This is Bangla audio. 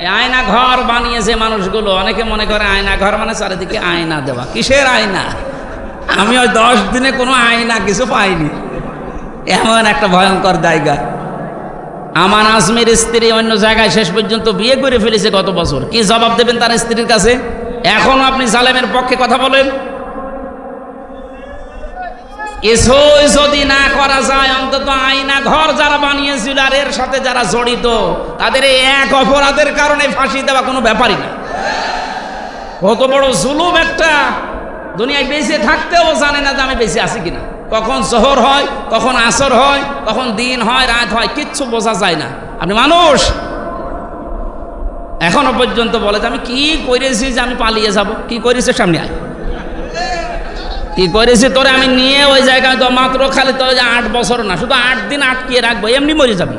এই আয়না ঘর বানিয়েছে মানুষগুলো। অনেকে মনে করে আয়না ঘর মানে চারিদিকে আয়না দেওয়া। কিসের আয়না? আমি ওই 10 দিনে কোনো আয়না কিছু পাইনি, এমন একটা ভয়ঙ্কর জায়গা। আমান আজমির স্ত্রী অন্য জায়গায় শেষ পর্যন্ত বিয়ে করে ফেলেছে গত বছর। কি জবাব দেবেন তার স্ত্রীর কাছে? এখনো আপনি জালেমের পক্ষে কথা বলেন? কিছুই যদি না করা যায়, অন্তত আয়না ঘর যারা বানিয়েছিল আর এর সাথে যারা জড়িত তাদের এই এক অপরাধের কারণে ফাঁসি দেওয়া কোনো ব্যাপারই না। কত বড় জুলুম একটা! দুনিয়ায় বেঁচে থাকতেও জানে না যে আমি বেঁচে আছি কিনা। কখন জোহর হয়, কখন আসর হয়, কখন দিন হয়, রাত হয়, কিচ্ছু বোঝা যায় না। আপনি মানুষ এখনো পর্যন্ত বলে যে আমি কি করেছি যে আমি পালিয়ে যাব? কি করেছে? সামনে আয়, কি করেছি তোরে আমি নিয়ে ওই জায়গায় তো মাত্র খালি তো 8 বছর না, শুধু 8 দিন আটকিয়ে রাখবো, এমনি মরে যাবি।